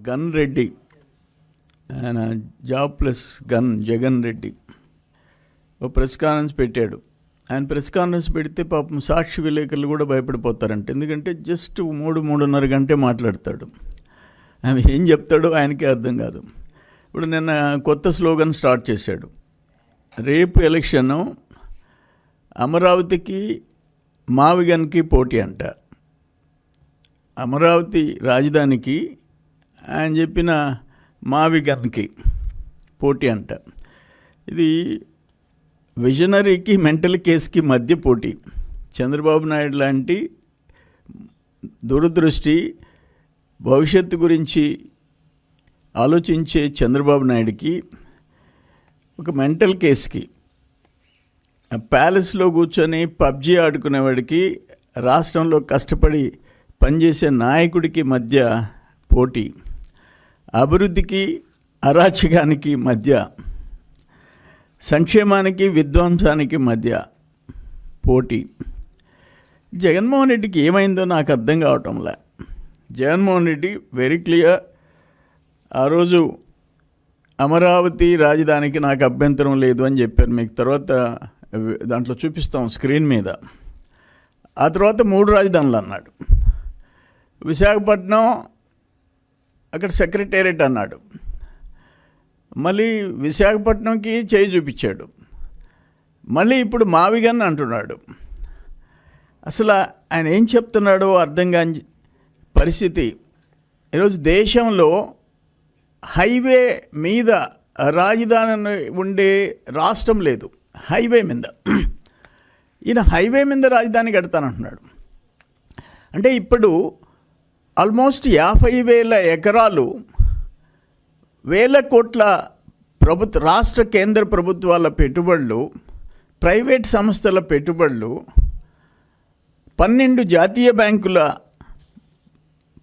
Gun Reddy, ఆయన job plus gun Jagan Reddy ఒక press conference పెట్టాడు. ఆయన ప్రెస్ కాన్ఫరెన్స్ పెడితే పాపం సాక్షి విలేకరులు కూడా భయపడిపోతారంట. ఎందుకంటే జస్ట్ 3-3.5 గంటే మాట్లాడతాడు. ఆయన ఏం చెప్తాడో ఆయనకే అర్థం కాదు. ఇప్పుడు నిన్న కొత్త స్లోగన్ స్టార్ట్ చేశాడు. రేపు ఎలక్షన్ అమరావతికి మావిగన్కి పోటీ అంట. అమరావతి రాజధానికి ఆయన చెప్పిన మావిగన్కి పోటీ అంట. ఇది విజనరీకి మెంటల్ కేసుకి మధ్య పోటీ. చంద్రబాబు నాయుడు లాంటి దూరదృష్టి, భవిష్యత్తు గురించి ఆలోచించే చంద్రబాబు నాయుడికి ఒక మెంటల్ కేసుకి, ప్యాలెస్లో కూర్చొని పబ్జీ ఆడుకునేవాడికి, రాష్ట్రంలో కష్టపడి పనిచేసే నాయకుడికి మధ్య పోటీ. అభివృద్ధికి అరాచకానికి మధ్య, సంక్షేమానికి విధ్వంసానికి మధ్య పోటీ. జగన్మోహన్ రెడ్డికి ఏమైందో నాకు అర్థం కావటంలే. జగన్మోహన్ రెడ్డి వెరీ క్లియర్, ఆ రోజు అమరావతి రాజధానికి నాకు అభ్యంతరం లేదు అని చెప్పారు. మీకు తర్వాత దాంట్లో చూపిస్తాం స్క్రీన్ మీద. ఆ తర్వాత 3 రాజధానులు అన్నాడు. విశాఖపట్నం అక్కడ సెక్రటేరియట్ అన్నాడు. మళ్ళీ విశాఖపట్నంకి చేయి చూపించాడు. మళ్ళీ ఇప్పుడు మావిగన్ అంటున్నాడు. అసలు ఆయన ఏం చెప్తున్నాడో అర్థం కాని పరిస్థితి. ఈరోజు దేశంలో హైవే మీద రాజధాని ఉండే రాష్ట్రం లేదు. హైవే మీద ఈయన హైవే మీద రాజధాని కడతానంటున్నాడు. అంటే ఇప్పుడు ఆల్మోస్ట్ 50,000 ఎకరాలు, వేల కోట్ల రాష్ట్ర కేంద్ర ప్రభుత్వాల పెట్టుబడులు, ప్రైవేట్ సంస్థల పెట్టుబడులు, 12 జాతీయ బ్యాంకుల,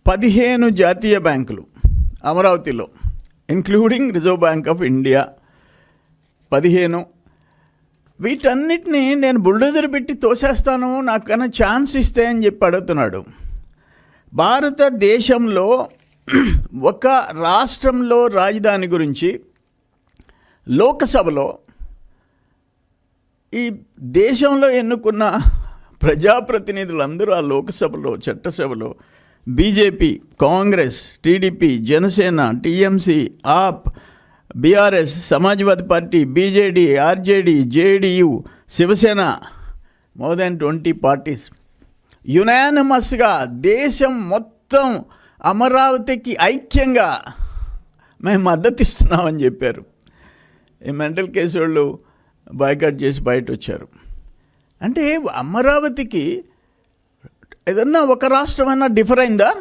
15 జాతీయ బ్యాంకులు అమరావతిలో, including reserve bank of India 15. వీటన్నిటినీ నేను బుల్డోజర్ పెట్టి తోసేస్తాను, నాకన్నా ఛాన్స్ ఇస్తే అని చెప్పి అడుగుతున్నాడు. భారతదేశంలో ఒక రాష్ట్రంలో రాజధాని గురించి లోకసభలో, ఈ దేశంలో ఎన్నుకున్న ప్రజాప్రతినిధులందరూ ఆ లోకసభలో, చట్టసభలో BJP, Congress, TDP, Janasena, TMC, AAP, BRS, Samajwadi party, BJD, RJD, JDU, Shiv Sena, more than 20 parties యునానిమస్గా దేశం మొత్తం అమరావతికి ఐక్యంగా మేము మద్దతు ఇస్తున్నామని చెప్పారు. ఈ మెంటల్ కేసు వాళ్ళు బాయ్కాట్ చేసి బయట వచ్చారు. అంటే అమరావతికి ఏదన్నా ఒక రాష్ట్రమైనా డిఫర్ అయిందా?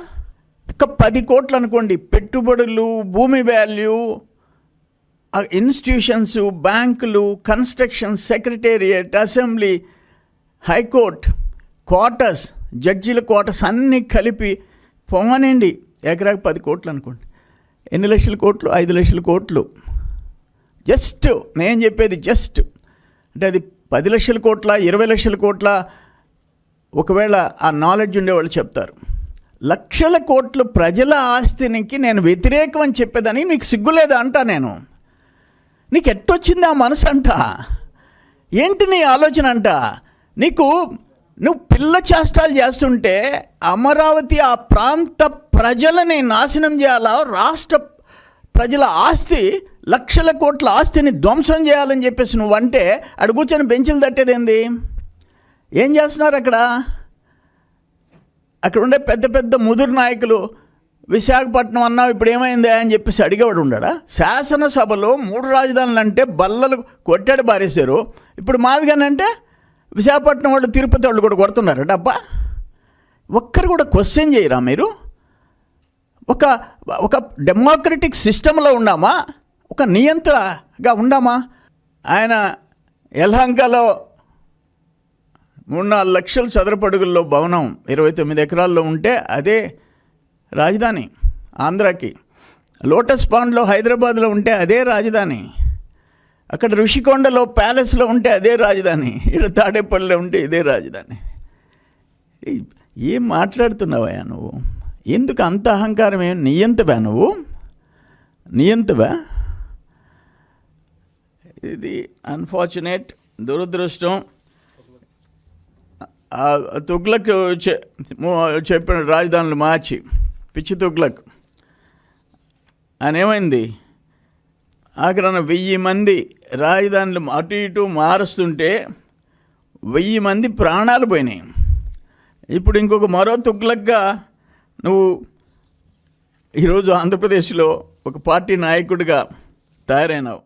ఒక 10 కోట్లు అనుకోండి పెట్టుబడులు, భూమి వాల్యూ, ఇన్స్టిట్యూషన్స్, బ్యాంకులు, construction, secretariat, assembly, high court, quarters, జడ్జీల క్వార్టర్స్ అన్నీ కలిపి పోమనండి ఎకరాకి 10 కోట్లు అనుకోండి. ఎన్ని లక్షల కోట్లు? 5 లక్షల కోట్లు. జస్ట్ నేను చెప్పేది జస్ట్. అంటే అది 10 లక్షల కోట్ల, 20 లక్షల కోట్ల, ఒకవేళ ఆ నాలెడ్జ్ ఉండేవాళ్ళు చెప్తారు. లక్షల కోట్లు ప్రజల ఆస్తినికి నేను వ్యతిరేకం అని చెప్పేదని నీకు సిగ్గులేదా అంటా నేను. నీకు ఎట్టొచ్చింది ఆ మనసు అంట? ఏంటి నీ ఆలోచన అంట? నువ్వు పిల్ల చేష్టాలు చేస్తుంటే అమరావతి ఆ ప్రాంత ప్రజలని నాశనం చేయాలా? రాష్ట్ర ప్రజల ఆస్తి, లక్షల కోట్ల ఆస్తిని ధ్వంసం చేయాలని చెప్పేసి నువ్వంటే అక్కడ కూర్చొని బెంచులు తట్టేదేంది? ఏం చేస్తున్నారు అక్కడ? అక్కడ ఉండే పెద్ద పెద్ద ముదురు నాయకులు విశాఖపట్నం అన్నావు ఇప్పుడు ఏమైందా అని చెప్పేసి అడిగేవాడు ఉండడా? శాసనసభలో 3 రాజధానులు అంటే బల్లలు కొట్టాడు బారేశారు. ఇప్పుడు మావిగాని అంటే విశాఖపట్నం వాళ్ళు, తిరుపతి వాళ్ళు కూడా కొడుతున్నారు డబ్బా. ఒక్కరు కూడా క్వశ్చన్ చేయరా మీరు? ఒక డెమోక్రటిక్ సిస్టంలో ఉన్నామా? ఒక నియంత్రణగా ఉండామా? ఆయన యలహంకలో 3-4 లక్షల చదరపు అడుగుల్లో భవనం 29 ఎకరాల్లో ఉంటే అదే రాజధాని ఆంధ్రాకి. లోటస్ పాండ్లో హైదరాబాద్లో ఉంటే అదే రాజధాని. అక్కడ ఋషికొండలో ప్యాలెస్లో ఉంటే అదే రాజధాని. ఇక్కడ తాడేపల్లిలో ఉంటే ఇదే రాజధాని. ఏం మాట్లాడుతున్నావయ్యా నువ్వు? ఎందుకు అంత అహంకారం? ఏం నియంతవా నువ్వు? నియంతవా? ఇది అన్ఫార్చునేట్, దురదృష్టం. తుగ్లక్ చెప్పిన రాజధానులు మార్చి, పిచ్చి తుగ్లక్ అని ఏమైంది, అక్కడ 1000 మంది రాజధానులు అటు ఇటు మారుస్తుంటే 1000 మంది ప్రాణాలు పోయినాయి. ఇప్పుడు ఇంకొక మరో తుగ్లక్గా నువ్వు ఈరోజు ఆంధ్రప్రదేశ్లో ఒక పార్టీ నాయకుడిగా తయారైనావు.